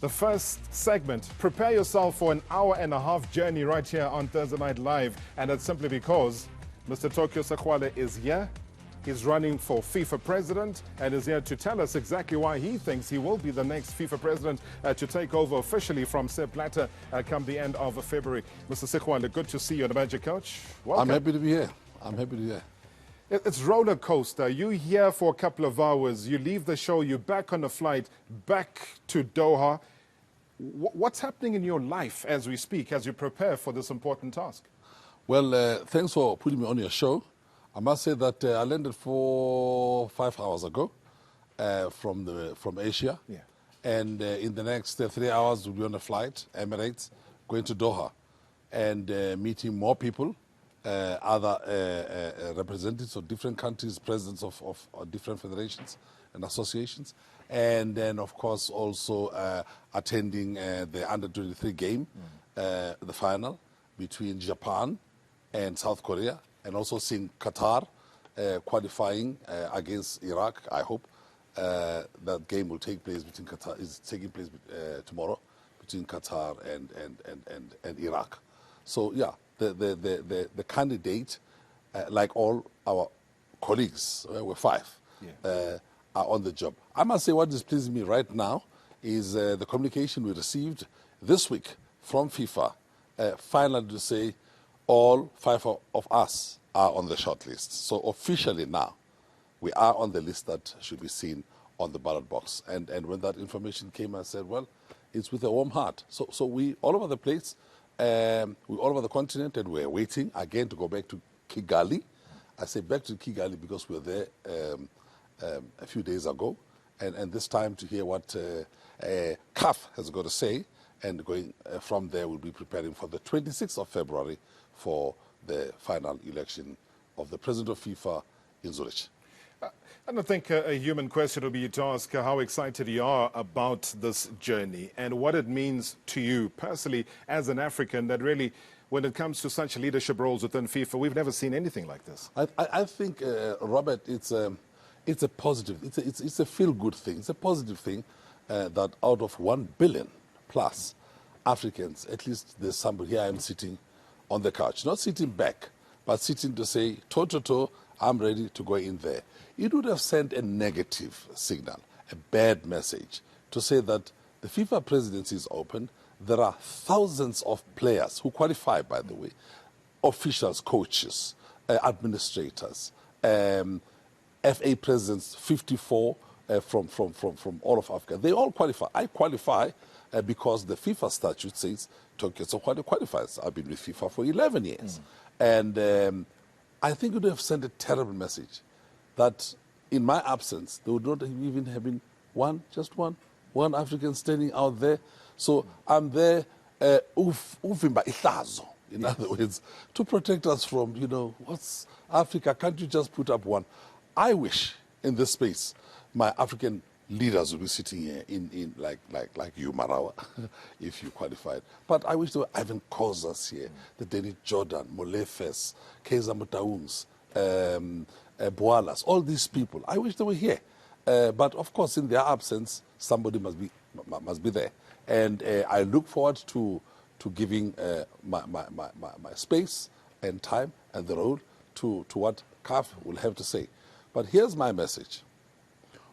The first segment, prepare yourself for an hour-and-a-half journey right here on Thursday Night Live. And that's simply because Mr. Tokyo Sexwale is here. He's running for FIFA president and is here to tell us exactly why he thinks he will be the next FIFA president to take over officially from Sepp Blatter come the end of February. Mr. Sexwale, good to see you on the Magic Coach. Welcome. I'm happy to be here. I'm happy to be here. It's roller coaster. You're here for a couple of hours. You leave the show. You're back on the flight, back to Doha. What's happening in your life as we speak, as you prepare for this important task? Well, thanks for putting me on your show. I must say that I landed 5 hours ago from Asia. Yeah. And in the next 3 hours, we'll be on a flight, Emirates, going to Doha and meeting more people, other representatives of different countries, presidents of different federations and associations. And then, of course, also attending the Under-23 game, the final between Japan and South Korea, and also seeing Qatar qualifying against Iraq. I hope that game will take place between Qatar, is taking place tomorrow between Qatar and Iraq. So yeah, the candidate, like all our colleagues, we're 5, are on the job. I must say what is pleasing me right now is the communication we received this week from FIFA, finally to say all 5 of us are on the short list. So officially now, we are on the list that should be seen on the ballot box. And when that information came, I said, well, it's with a warm heart. So we all over the place, we all over the continent, and we're waiting again to go back to Kigali. I say back to Kigali because we were there a few days ago, and this time to hear what CAF has got to say, and going from there we'll be preparing for the 26th of February for the final election of the president of FIFA in Zurich. I don't think a human question will be to ask how excited you are about this journey and what it means to you personally as an African, that really, when it comes to such leadership roles within FIFA, we've never seen anything like this. I think, Robert, it's a positive, it's a feel-good thing. It's a positive thing that out of 1 billion plus Africans, at least there's somebody here. I am sitting on the couch, not sitting back, but sitting to say, toe-to-toe, I'm ready to go in there. It would have sent a negative signal, a bad message, to say that the FIFA presidency is open. There are thousands of players who qualify, by the way, officials, coaches, administrators, FA presidents, 54 from all of Africa. They all qualify. I qualify because the FIFA statute says Tokyo Sexwale qualifies. I've been with FIFA for 11 years. And I think it would have sent a terrible message that in my absence, there would not even have been just one African standing out there. So I'm there, in other words, to protect us from, what's Africa? Can't you just put up one? I wish in this space my African leaders will be sitting here in like you, Marawa, if you qualified. But I wish there were Ivan Kozas here, the Dennis Jordan, Molefes, Keza Mutaungs, Boalas, all these people. I wish they were here. But of course, in their absence, somebody must be there. And I look forward to giving my space and time and the role to what CAF will have to say. But here's my message.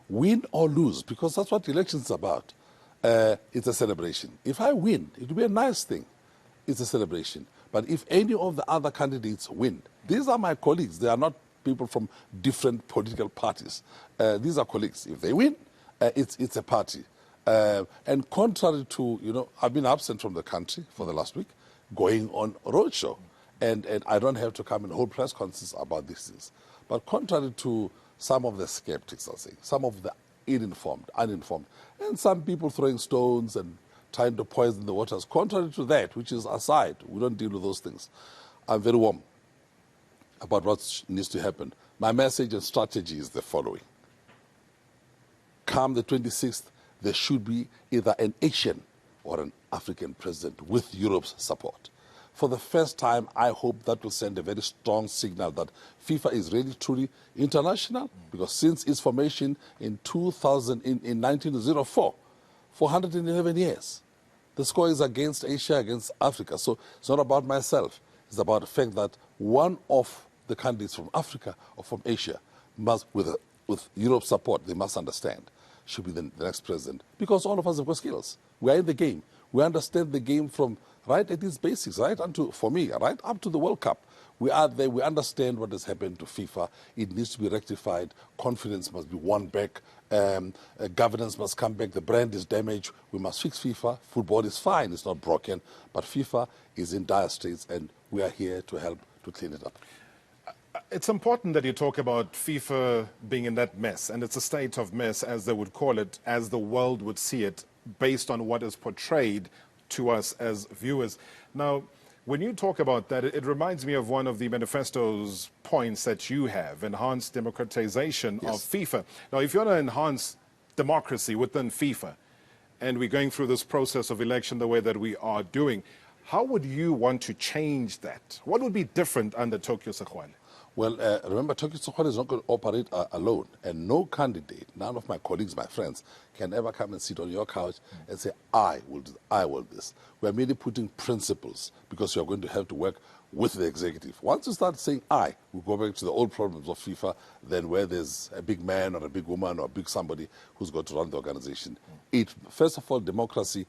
Win or lose, because that's what elections is about. It's a celebration. If I win, it will be a nice thing. It's a celebration. But if any of the other candidates win, these are my colleagues. They are not people from different political parties. These are colleagues. If they win, it's a party. And contrary to, I've been absent from the country for the last week, going on a roadshow. And I don't have to come and hold press conferences about these things. But contrary to some of the skeptics are saying, some of the uninformed, and some people throwing stones and trying to poison the waters. Contrary to that, which is aside, we don't deal with those things. I'm very warm about what needs to happen. My message and strategy is the following. Come the 26th, there should be either an Asian or an African president with Europe's support. For the first time, I hope that will send a very strong signal that FIFA is really truly international, because since its formation in 1904, for 111 years. The score is against Asia, against Africa. So it's not about myself. It's about the fact that one of the candidates from Africa or from Asia must, with Europe's support, they must understand, should be the next president. Because all of us have got skills. We are in the game. We understand the game from right at its basics, right unto, for me, right up to the World Cup. We are there. We understand what has happened to FIFA. It needs to be rectified. Confidence must be won back. Governance must come back. The brand is damaged. We must fix FIFA. Football is fine. It's not broken. But FIFA is in dire straits, and we are here to help to clean it up. It's important that you talk about FIFA being in that mess, and it's a state of mess, as they would call it, as the world would see it, based on what is portrayed to us as viewers. Now, when you talk about that, it reminds me of one of the manifesto's points that you have, enhanced democratization of FIFA. Now, if you want to enhance democracy within FIFA, and we're going through this process of election the way that we are doing, how would you want to change that? What would be different under Tokyo Sexwale? Well, remember, Tokyo Sexwale is not going to operate alone, and no candidate, none of my colleagues, my friends, can ever come and sit on your couch and say, I will do, I will this. We are merely putting principles, because you are going to have to work with the executive. Once you start saying I, we go back to the old problems of FIFA, then where there's a big man or a big woman or a big somebody who's got to run the organization. It, first of all, democracy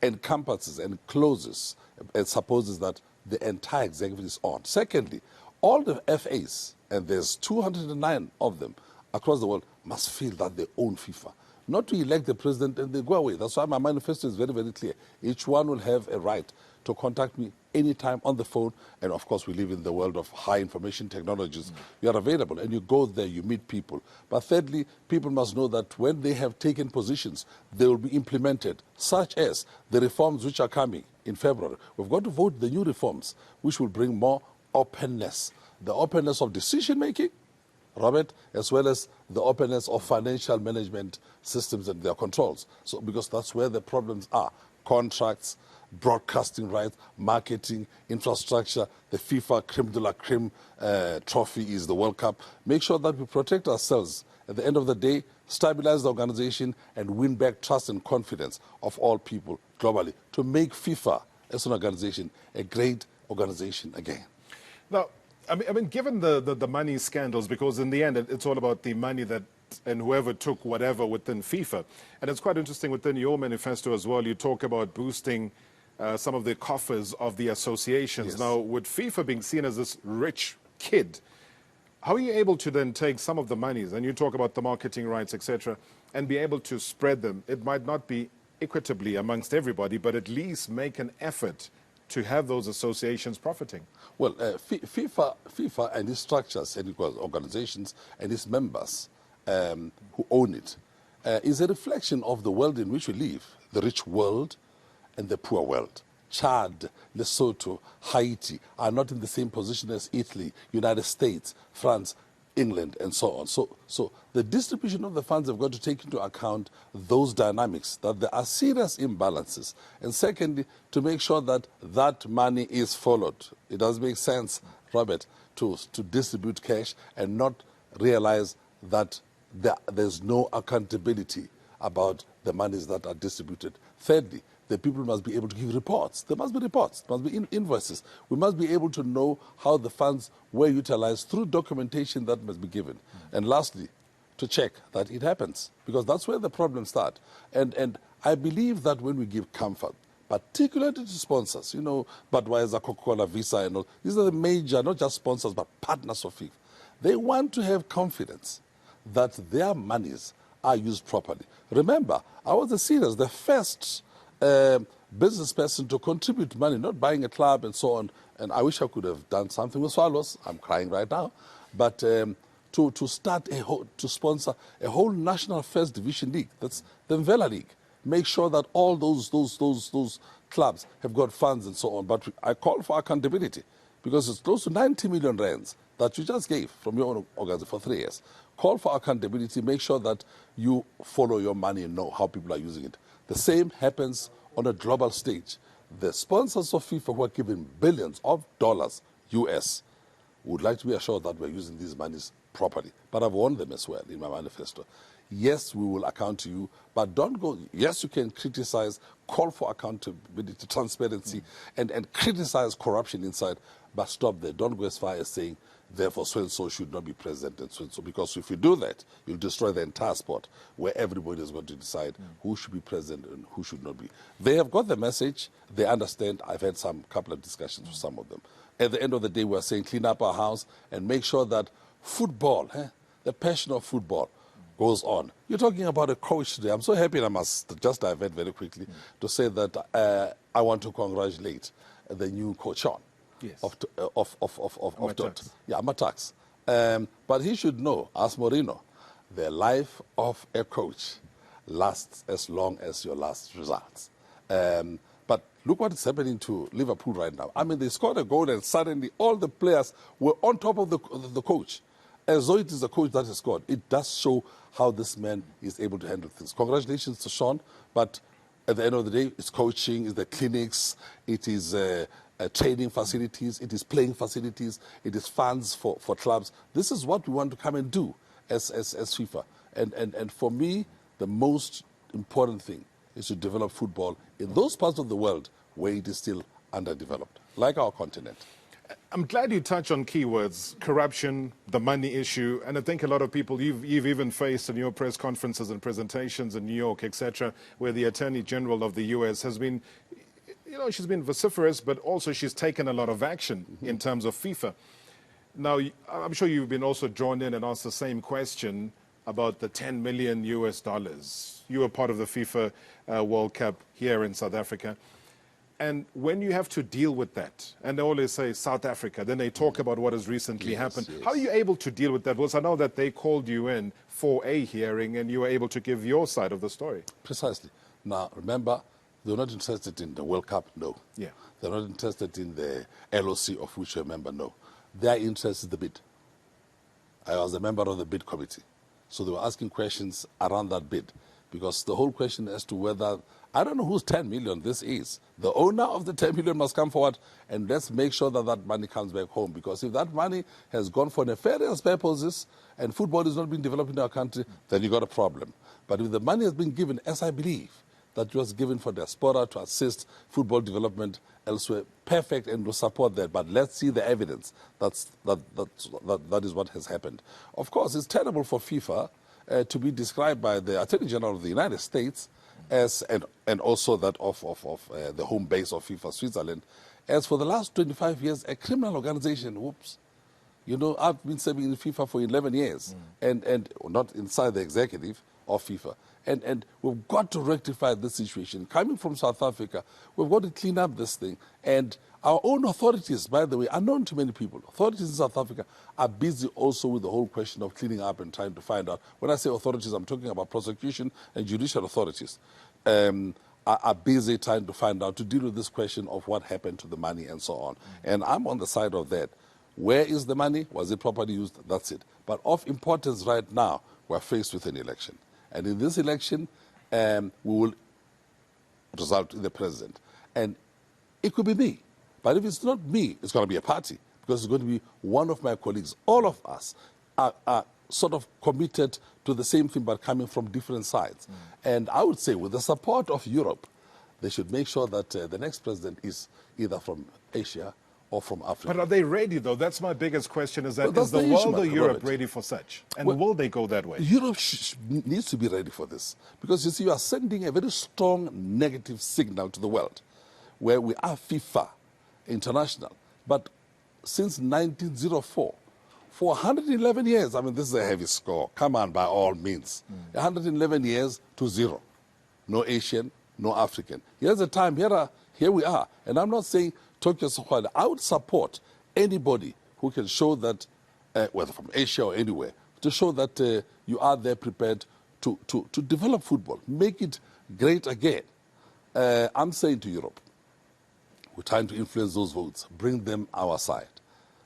encompasses and closes and supposes that the entire executive is on. Secondly, all the FAs, and there's 209 of them across the world, must feel that they own FIFA. Not to elect the president and they go away. That's why my manifesto is very, very clear. Each one will have a right to contact me anytime on the phone. And of course, we live in the world of high information technologies. You are available and you go there, you meet people. But thirdly, people must know that when they have taken positions, they will be implemented, such as the reforms which are coming in February. We've got to vote the new reforms, which will bring more openness. The openness of decision-making, Robert, as well as the openness of financial management systems and their controls. So, because that's where the problems are. Contracts, broadcasting rights, marketing, infrastructure, the FIFA creme de la creme trophy is the World Cup. Make sure that we protect ourselves. At the end of the day, stabilize the organization and win back trust and confidence of all people globally to make FIFA as an organization a great organization again. Now, I mean, given the money scandals, because in the end, it's all about the money that and whoever took whatever within FIFA. And it's quite interesting within your manifesto as well, you talk about boosting some of the coffers of the associations. Yes. Now, with FIFA being seen as this rich kid, how are you able to then take some of the monies, and you talk about the marketing rights, etc., and be able to spread them? It might not be equitably amongst everybody, but at least make an effort to have those associations profiting. Well, FIFA and its structures and its organizations and its members who own it is a reflection of the world in which we live, the rich world and the poor world. Chad, Lesotho, Haiti are not in the same position as Italy, United States, France, England, and so on. So the distribution of the funds have got to take into account those dynamics, that there are serious imbalances. And secondly, to make sure that that money is followed. It doesn't make sense, Robert, to distribute cash and not realize that there's no accountability about the monies that are distributed. Thirdly, the people must be able to give reports. There must be reports. There must be invoices. We must be able to know how the funds were utilized through documentation that must be given. And lastly, to check that it happens, because that's where the problems start. And I believe that when we give comfort, particularly to sponsors, you know, Budweiser, Coca-Cola, Visa, and all, these are the major, not just sponsors, but partners of FIFA. They want to have confidence that their monies are used properly. Remember, I was the first business person to contribute money, not buying a club and so on. And I wish I could have done something with Swallows. I'm crying right now. But to start to sponsor a whole national first division league, that's the Mvela League. Make sure that all those clubs have got funds and so on. But I call for accountability, because it's close to 90 million rands that you just gave from your own organization for 3 years. Call for accountability. Make sure that you follow your money and know how people are using it. The same happens on a global stage. The sponsors of FIFA who are giving billions of dollars US would like to be assured that we're using these monies properly. But I've warned them as well in my manifesto. Yes, we will account to you, but don't go. Yes, you can criticize, call for accountability, transparency, and criticize corruption inside, but stop there. Don't go as far as saying, therefore, so-and-so should not be president and so-and-so, because if you do that, you'll destroy the entire sport, where everybody is going to decide who should be president and who should not be. They have got the message. They understand. I've had couple of discussions with some of them. At the end of the day, we're saying clean up our house and make sure that football, the passion of football, goes on. You're talking about a coach today. I'm so happy, and I must just divert very quickly to say that I want to congratulate the new coach on. Yes. Of Amatax. But he should know, as Mourinho, the life of a coach lasts as long as your last results. But look what is happening to Liverpool right now. I mean, they scored a goal and suddenly all the players were on top of the coach. As though it is the coach that has scored. It does show how this man is able to handle things. Congratulations to Sean, but at the end of the day, it's coaching, it's the clinics, it is training facilities, it is playing facilities, it is funds for clubs. This is what we want to come and do as FIFA. And for me, the most important thing is to develop football in those parts of the world where it is still underdeveloped, like our continent. I'm glad you touched on keywords, corruption, the money issue, and I think a lot of people you've even faced in your press conferences and presentations in New York, etc., where the Attorney General of the U.S. has been, she's been vociferous, but also she's taken a lot of action in terms of FIFA. Now, I'm sure you've been also drawn in and asked the same question about the $10 million US. You were part of the FIFA World Cup here in South Africa. And when you have to deal with that, and they always say South Africa, then they talk about what has recently happened. Yes. How are you able to deal with that? Because I know that they called you in for a hearing and you were able to give your side of the story. Precisely. Now, remember, they're not interested in the World Cup, no. Yeah. They're not interested in the LOC, of which you're a member, no. Their interest is the bid. I was a member of the bid committee. So they were asking questions around that bid, because the whole question as to whether, I don't know whose 10 million this is. The owner of the 10 million must come forward, and let's make sure that that money comes back home. Because if that money has gone for nefarious purposes and football is not being developed in our country, then you got a problem. But if the money has been given, as I believe, that it was given for diaspora to assist football development elsewhere, perfect, and we'll support that. But let's see the evidence. That is what has happened. Of course, it's terrible for FIFA to be described by the Attorney General of the United States as, and also that of the home base of FIFA, Switzerland, as for the last 25 years, a criminal organization. Whoops. You know, I've been serving in FIFA for 11 years, and not inside the executive of FIFA. And we've got to rectify this situation. Coming from South Africa, we've got to clean up this thing. And our own authorities, by the way, are known to many people. Authorities in South Africa are busy also with the whole question of cleaning up and trying to find out. When I say authorities, I'm talking about prosecution and judicial authorities. Are busy trying to find out, to deal with this question of what happened to the money and so on. And I'm on the side of that. Where is the money? Was it properly used? That's it. But of importance right now, we're faced with an election. And in this election, we will result in the president. And it could be me. But if it's not me, it's going to be a party, because it's going to be one of my colleagues. All of us are sort of committed to the same thing, but coming from different sides. And I would say, with the support of Europe, they should make sure that the next president is either from Asia or from Africa. But are they ready, though? That's my biggest question, is that is the world or Europe ready for such? And will they go that way? Europe needs to be ready for this. Because, you see, you are sending a very strong negative signal to the world, where we are FIFA International. But since 1904, for 111 years, I mean, this is a heavy score. Come on, by all means. 111 years to 0. No Asian, no African. Here's the time, here we are. And I'm not saying Tokyo Sexwale. I would support anybody who can show that, whether from Asia or anywhere, to show that you are there prepared to develop football, make it great again. I'm saying to Europe, we're trying to influence those votes, bring them our side,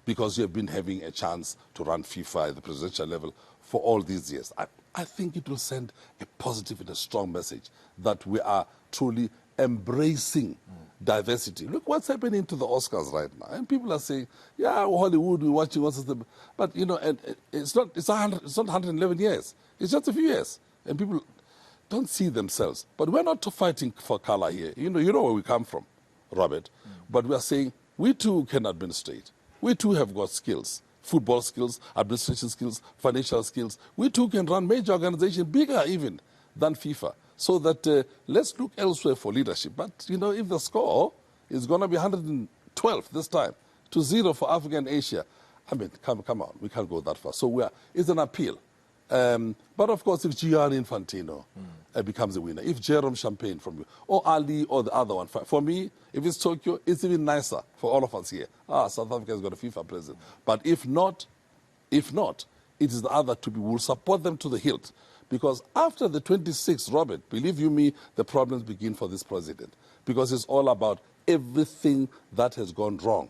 because you have been having a chance to run FIFA at the presidential level for all these years. I think it will send a positive and a strong message that we are truly embracing diversity. Look what's happening to the Oscars right now. And people are saying, yeah, Hollywood, we're watching what's the... But, you know, and it's not 111 years. It's just a few years. And people don't see themselves. But we're not fighting for color here. You know where we come from, Robert. But we are saying we too can administrate. We too have got skills. Football skills, administration skills, financial skills. We too can run major organizations, bigger even than FIFA. So that let's look elsewhere for leadership. But, you know, if the score is going to be 112 this time to 0 for Africa and Asia, I mean, come on, we can't go that far. So it's an appeal. But, of course, if Gianni Infantino becomes a winner, if Jerome Champagne from you, or Ali or the other one, for me, if it's Tokyo, it's even nicer for all of us here. South Africa has got a FIFA president. But if not, it is the other two people. We'll support them to the hilt. Because after the 26th, Robert, believe you me, the problems begin for this president. Because it's all about everything that has gone wrong,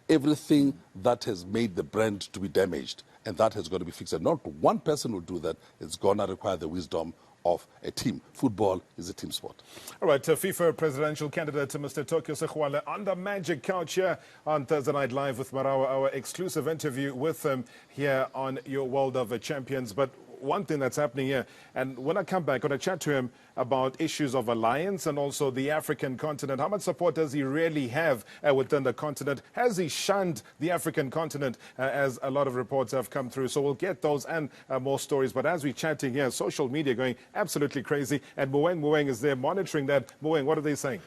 everything that has made the brand to be damaged, and that has got to be fixed. And not one person will do that. It's going to require the wisdom of a team. Football is a team sport. All right, FIFA presidential candidate Mr. Tokyo Sexwale on the Magic Couch here on Thursday Night Live with Marawa, our exclusive interview with him here on your World of Champions. But one thing that's happening here, and when I come back, I'm going to chat to him about issues of alliance and also the African continent. How much support does he really have within the continent? Has he shunned the African continent, as a lot of reports have come through? So we'll get those and more stories. But as we're chatting here, social media going absolutely crazy. And Mueng is there monitoring that. Mueng, what are they saying?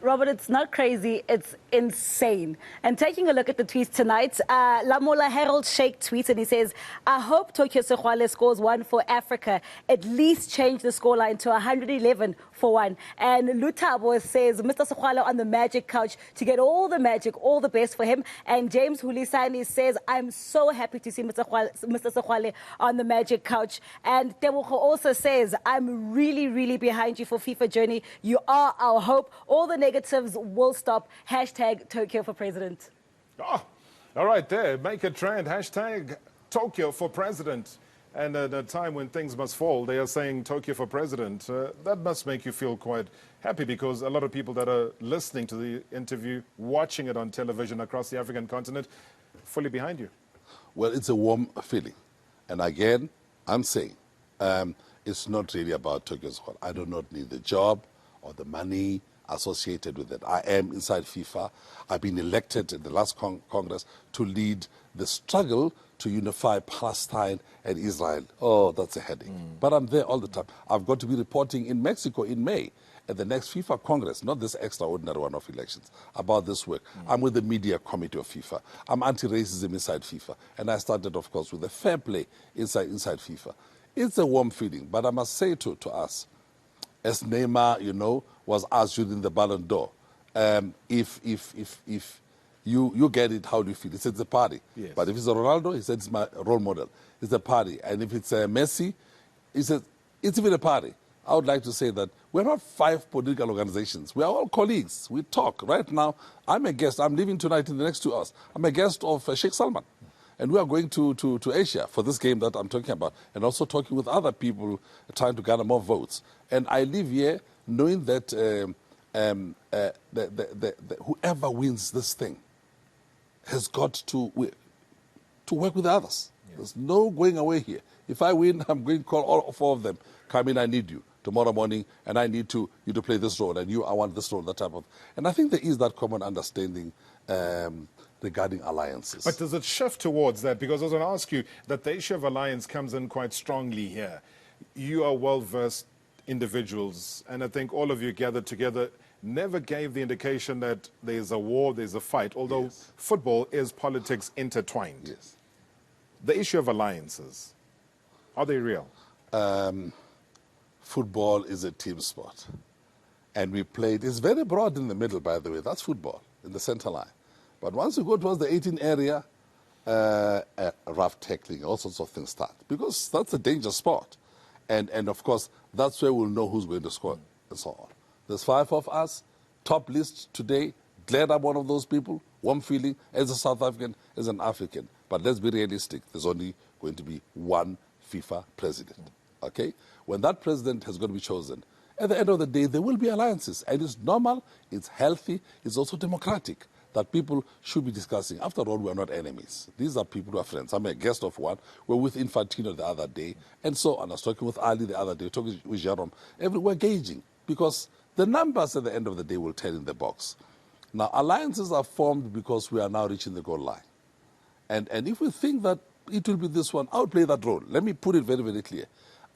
Robert, it's not crazy, it's insane. And taking a look at the tweets tonight, Lamola Harold Sheikh tweets and he says, I hope Tokyo Sexwale scores one for Africa. At least change the scoreline to 111 for one. And Lutabo says, Mr. Sexwale on the Magic Couch to get all the magic, all the best for him. And James Hulisani says, I'm so happy to see Mr. Sexwale on the Magic Couch. And Tebogo also says, I'm really, really behind you for FIFA journey. You are our hope. All the negatives will stop. Hashtag Tokyo for president. Oh, all right there. Make a trend. Hashtag Tokyo for president. And at a time when things must fall, they are saying Tokyo for president. That must make you feel quite happy, because a lot of people that are listening to the interview, watching it on television across the African continent, fully behind you. Well, it's a warm feeling. And again, I'm saying it's not really about Tokyo Sexwale. I do not need the job or the money associated with it. I am inside FIFA. I've been elected in the last Congress to lead the struggle to unify Palestine and Israel. Oh, that's a headache. But I'm there all the time. I've got to be reporting in Mexico in May at the next FIFA Congress, not this extraordinary one of elections, about this work. I'm with the media committee of FIFA. I'm anti-racism inside FIFA. And I started, of course, with the fair play inside FIFA. It's a warm feeling, but I must say to us, as Neymar, you know, was asked during the Ballon d'Or, if you get it, how do you feel? He said it's a party. Yes. But if it's a Ronaldo, he said it's my role model. It's a party. And if it's Messi, he said it's even a party. I would like to say that we're not 5 political organizations. We are all colleagues. We talk. Right now, I'm a guest. I'm leaving tonight in the next 2 hours. I'm a guest of Sheikh Salman. And we are going to Asia for this game that I'm talking about, and also talking with other people trying to gather more votes. And I live here knowing that whoever wins this thing has got to work with others. Yeah. There's no going away here. If I win, I'm going to call all 4 of them. Come in, I need you tomorrow morning, and I need you to play this role, and I want this role, that type of. And I think there is that common understanding regarding alliances. But does it shift towards that? Because I was going to ask you that the issue of alliance comes in quite strongly here. You are well-versed individuals, and I think all of you gathered together never gave the indication that there's a war, there's a fight, although yes, football is politics intertwined. Yes. The issue of alliances, are they real? Football is a team sport. And we played, it's very broad in the middle, by the way, that's football, in the center line. But once you go towards the 18 area, rough tackling, all sorts of things start. Because that's a dangerous sport. And of course, that's where we'll know who's going to score and so on. There's 5 of us, top list today. Glad I'm one of those people. Warm feeling as a South African, as an African. But let's be realistic. There's only going to be one FIFA president. Okay? When that president has got to be chosen, at the end of the day, there will be alliances. And it's normal, it's healthy, it's also democratic that people should be discussing. After all, we are not enemies. These are people who are friends. I'm a guest of one. We're with Infantino the other day, and so on. I was talking with Ali the other day, talking with Jerome. We're gauging, because the numbers at the end of the day will tell in the box. Now, alliances are formed because we are now reaching the goal line. And if we think that it will be this one, I'll play that role. Let me put it very, very clear.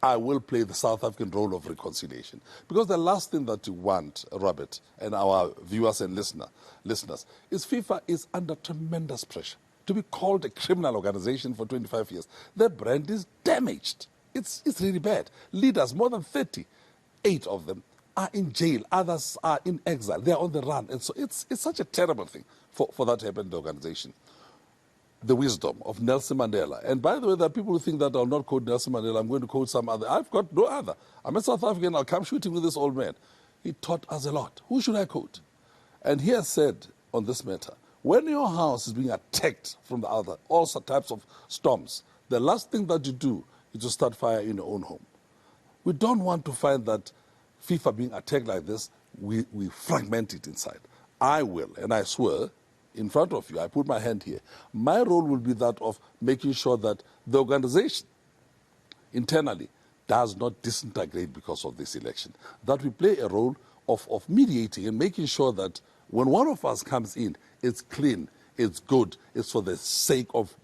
I will play the South African role of reconciliation. Because the last thing that you want, Robert, and our viewers and listeners, is FIFA is under tremendous pressure to be called a criminal organization for 25 years. Their brand is damaged. It's really bad. Leaders, more than 38 of them, are in jail. Others are in exile. They are on the run. And so it's such a terrible thing for that to happen in the organization. The wisdom of Nelson Mandela. And by the way, there are people who think that I'll not quote Nelson Mandela, I'm going to quote some other. I've got no other. I'm a South African, I'll come shooting with this old man. He taught us a lot. Who should I quote? And he has said on this matter, when your house is being attacked from the other, all types of storms, the last thing that you do is to start fire in your own home. We don't want to find that FIFA being attacked like this, we fragment it inside. I will, and I swear, in front of you, I put my hand here. My role will be that of making sure that the organization internally does not disintegrate because of this election. That we play a role of mediating and making sure that when one of us comes in, it's clean, it's good, it's for the sake of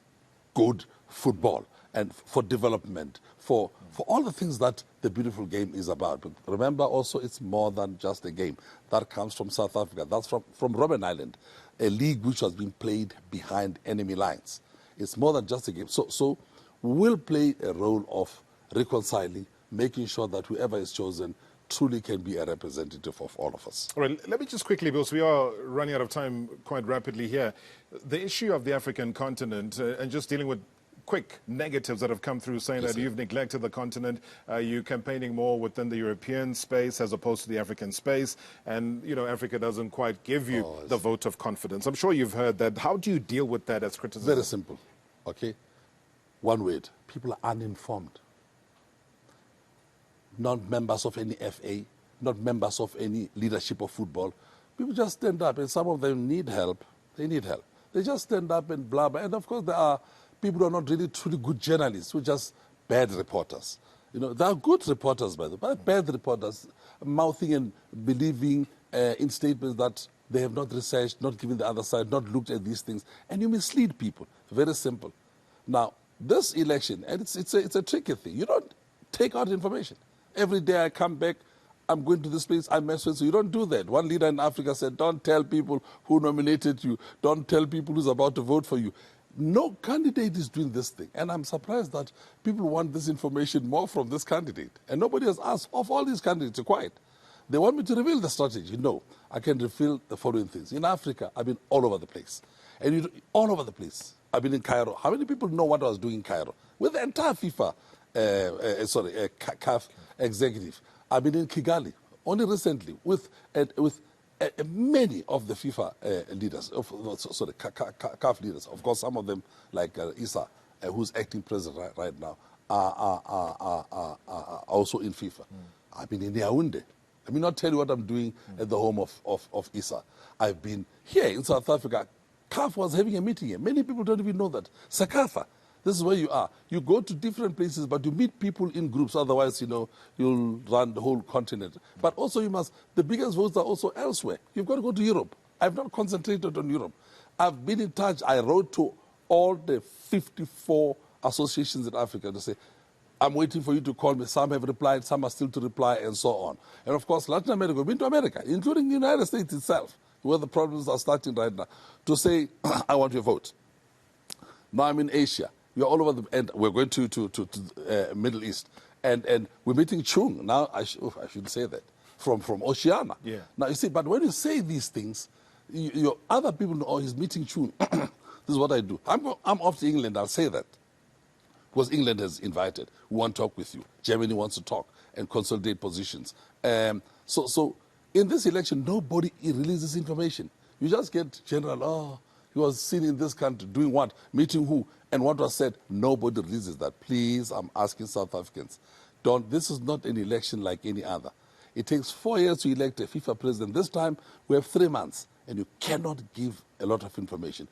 good football and for development, for all the things that the beautiful game is about. But remember also, it's more than just a game. That comes from South Africa. That's from Robben Island, a league which has been played behind enemy lines. It's more than just a game. So we'll play a role of reconciling, making sure that whoever is chosen truly can be a representative of all of us. All right, let me just quickly, because we are running out of time quite rapidly here, the issue of the African continent and just dealing with quick negatives that have come through saying that you've neglected the continent, you're campaigning more within the European space as opposed to the African space, and, you know, Africa doesn't quite give you the vote of confidence. I'm sure you've heard that. How do you deal with that as criticism? Very simple, okay? One word, people are uninformed. Not members of any FA, not members of any leadership of football. People just stand up, and some of them need help. They need help. They just stand up and blah, blah. And of course, there are people who are not really truly good journalists, who are just bad reporters. You know, there are good reporters, by the way, but bad reporters mouthing and believing in statements that they have not researched, not given the other side, not looked at these things, and you mislead people. Very simple. Now, this election, and it's a tricky thing. You don't take out information. Every day I come back, I'm going to this place, I mess with you. You don't do that. One leader in Africa said, don't tell people who nominated you. Don't tell people who's about to vote for you. No candidate is doing this thing. And I'm surprised that people want this information more from this candidate. And nobody has asked, of all these candidates, are quiet. They want me to reveal the strategy. No, I can reveal the following things. In Africa, I've been all over the place. And all over the place. I've been in Cairo. How many people know what I was doing in Cairo? With the entire FIFA, CAF executive. I've been in Kigali only recently with many of the FIFA leaders, CAF leaders. Of course, some of them, like Issa, who's acting president right now, are also in FIFA. I've been in Yaoundé. Let me not tell you what I'm doing at the home of Issa. I've been here in South Africa. CAF was having a meeting here. Many people don't even know that. Sakafa. This is where you are. You go to different places, but you meet people in groups. Otherwise, you know, you'll run the whole continent. But also the biggest votes are also elsewhere. You've got to go to Europe. I've not concentrated on Europe. I've been in touch. I wrote to all the 54 associations in Africa to say, I'm waiting for you to call me. Some have replied, some are still to reply, and so on. And of course, Latin America, we've been to America, including the United States itself, where the problems are starting right now, to say, I want your vote. Now I'm in Asia. We're all over and we're going to Middle East, and we're meeting Chung. Now I shouldn't say that from Oceania. Yeah. Now you see, but when you say these things, your other people know, oh, he's meeting Chung. This is what I do. I'm off to England. I'll say that because England has invited. We want to talk with you. Germany wants to talk and consolidate positions. So in this election, nobody releases information. You just get general. Oh, he was seen in this country doing what, meeting who. And what was said, nobody releases that. Please, I'm asking South Africans, this is not an election like any other. It takes 4 years to elect a FIFA president. This time, we have 3 months, and you cannot give a lot of information.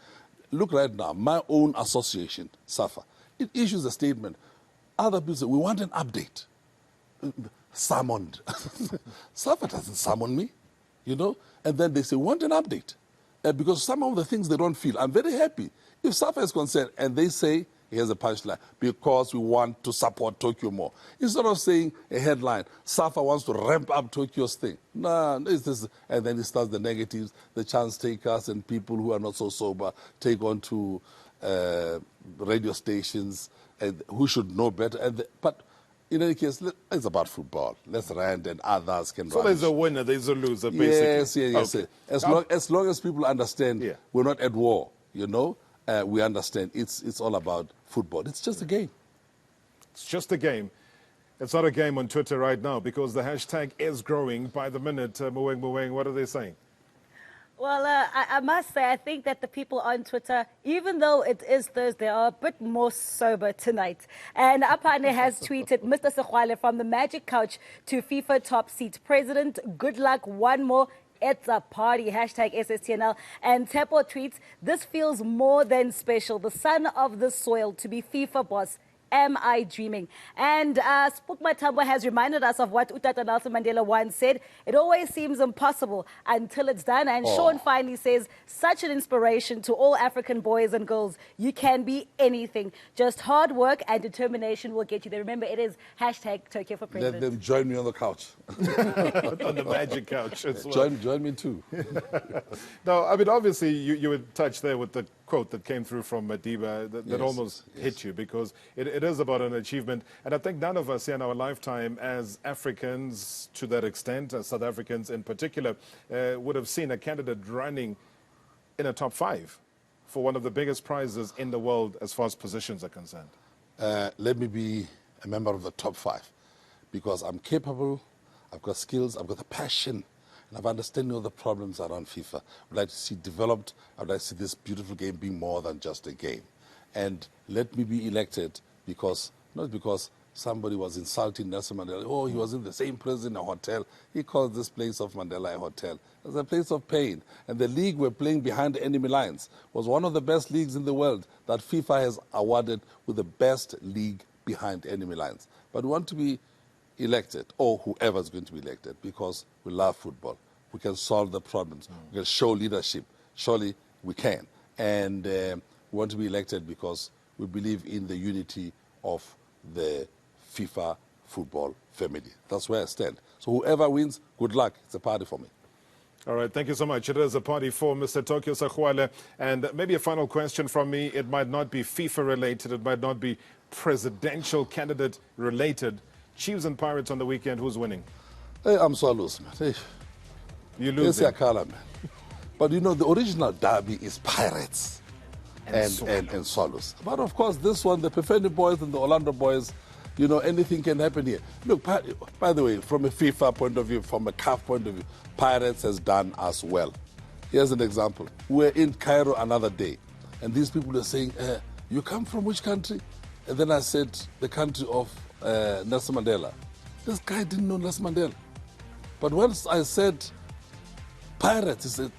Look right now, my own association, SAFA, it issues a statement. Other people say, we want an update. Summoned. SAFA doesn't summon me, you know? And then they say, we want an update. Because some of the things they don't feel, I'm very happy. If SAFA is concerned and they say, here's a punchline, because we want to support Tokyo more. Instead of saying a headline, SAFA wants to ramp up Tokyo's thing. No, it's this, and then it starts the negatives, the chance takers and people who are not so sober take on to radio stations and who should know better. But in any case, it's about football. Let's rant and others can So there's a winner, there's a loser, basically. Yes. Okay. As long as people understand we're not at war, you know, we understand it's all about football. It's just a game. It's just a game. It's not a game on Twitter right now because the hashtag is growing by the minute. Muweng, what are they saying? Well, I must say, I think that the people on Twitter, even though it is Thursday, are a bit more sober tonight. And Apane has tweeted, Mr. Sexwale, from the magic couch to FIFA top seat president, good luck, one more. It's a party, hashtag SSTNL. And Tepo tweets, this feels more than special. The son of the soil to be FIFA boss. Am I dreaming? And Spook Matamba has reminded us of what Utata Nelson Mandela once said. It always seems impossible until it's done. And Sean finally says, such an inspiration to all African boys and girls. You can be anything. Just hard work and determination will get you there. Remember, it is hashtag Tokyo for President. Let them join me on the couch. On the magic couch as well. Join me too. No, I mean, obviously, you would touch there with the quote that came through from Madiba that almost hit you because it is about an achievement. And I think none of us in our lifetime as Africans to that extent, as South Africans in particular, would have seen a candidate running in a top 5 for one of the biggest prizes in the world as far as positions are concerned. Let me be a member of the top 5 because I'm capable, I've got skills, I've got the passion, and I've understanding of the problems around FIFA. I'd like to see developed. I'd like to see this beautiful game be more than just a game. And let me be elected because, not because somebody was insulting Nelson Mandela. Oh, he was in the same prison, a hotel. He called this place of Mandela a hotel. It was a place of pain. And the league we're playing behind the enemy lines was one of the best leagues in the world that FIFA has awarded with the best league behind enemy lines. But we want to be elected, or whoever's going to be elected, because we love football. We can solve the problems. We can show leadership. Surely we can. And we want to be elected because we believe in the unity of the FIFA football family. That's where I stand. So whoever wins, good luck. It's a party for me. All right, thank you so much. It is a party for Mr. Tokyo Sexwale. And maybe a final question from me. It might not be FIFA related. It might not be presidential candidate related. Chiefs and Pirates on the weekend. Who's winning? Hey, I'm Swallows, man. Hey. You lose. Man. But you know, the original derby is Pirates and Swallows. But of course, this one, the Pefeni boys and the Orlando boys, you know, anything can happen here. Look, by the way, from a FIFA point of view, from a CAF point of view, Pirates has done us well. Here's an example. We're in Cairo another day, and these people are saying, you come from which country? And then I said, the country of Nelson Mandela. This guy didn't know Nelson Mandela. But once I said Pirates, he said,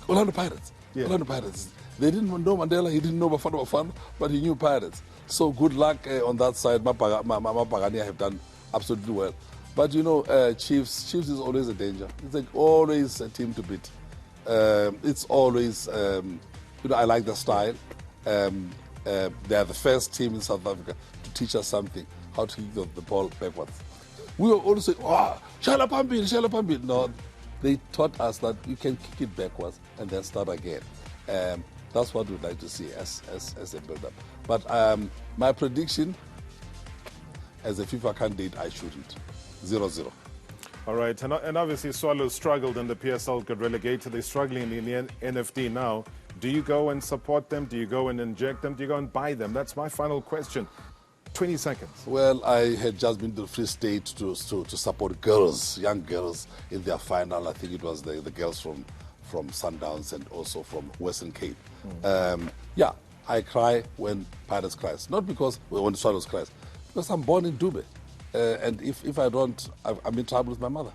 Orlando Pirates. Yeah. Orlando Pirates. They didn't know Mandela, he didn't know Bafana, but he knew Pirates. So good luck on that side. Mapagania have done absolutely well. But you know, Chiefs is always a danger. It's like always a team to beat. It's always, you know, I like the style. They are the first team in South Africa to teach us something, how to kick the ball backwards. We were always saying, oh, Shala Pambil. No, they taught us that you can kick it backwards and then start again. That's what we'd like to see as a build-up. But my prediction, as a FIFA candidate, I shouldn't. 0-0. All right, and obviously Swallows struggled in the PSL, got relegated. They're struggling in the NFD now. Do you go and support them? Do you go and inject them? Do you go and buy them? That's my final question. 20 seconds. Well, I had just been to the Free State to support girls, young girls, in their final. I think it was the girls from Sundowns and also from Western Cape. Yeah, I cry when Pirates cries. Not because when Swallows cries, because I'm born in Dube. And if I don't, I'm in trouble with my mother.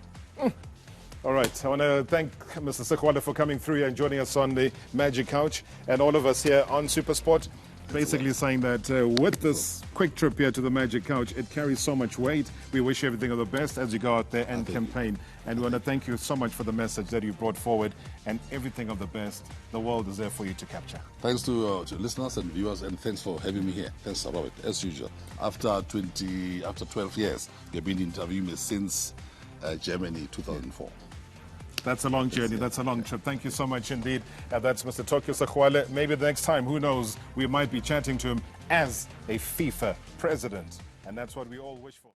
All right, I want to thank Mr. Sexwale for coming through here and joining us on the Magic Couch, and all of us here on SuperSport. Basically saying that with this quick trip here to the Magic Couch, it carries so much weight. We wish you everything of the best as you go out there and campaign. And we want to thank you so much for the message that you brought forward, and everything of the best. The world is there for you to capture. Thanks to listeners and viewers, and thanks for having me here. Thanks, Robert, as usual. After 12 years, you've been interviewing me since Germany, 2004. That's a long journey. That's a long trip. Thank you so much indeed. That's Mr. Tokyo Sexwale. Maybe the next time, who knows, we might be chatting to him as a FIFA president. And that's what we all wish for.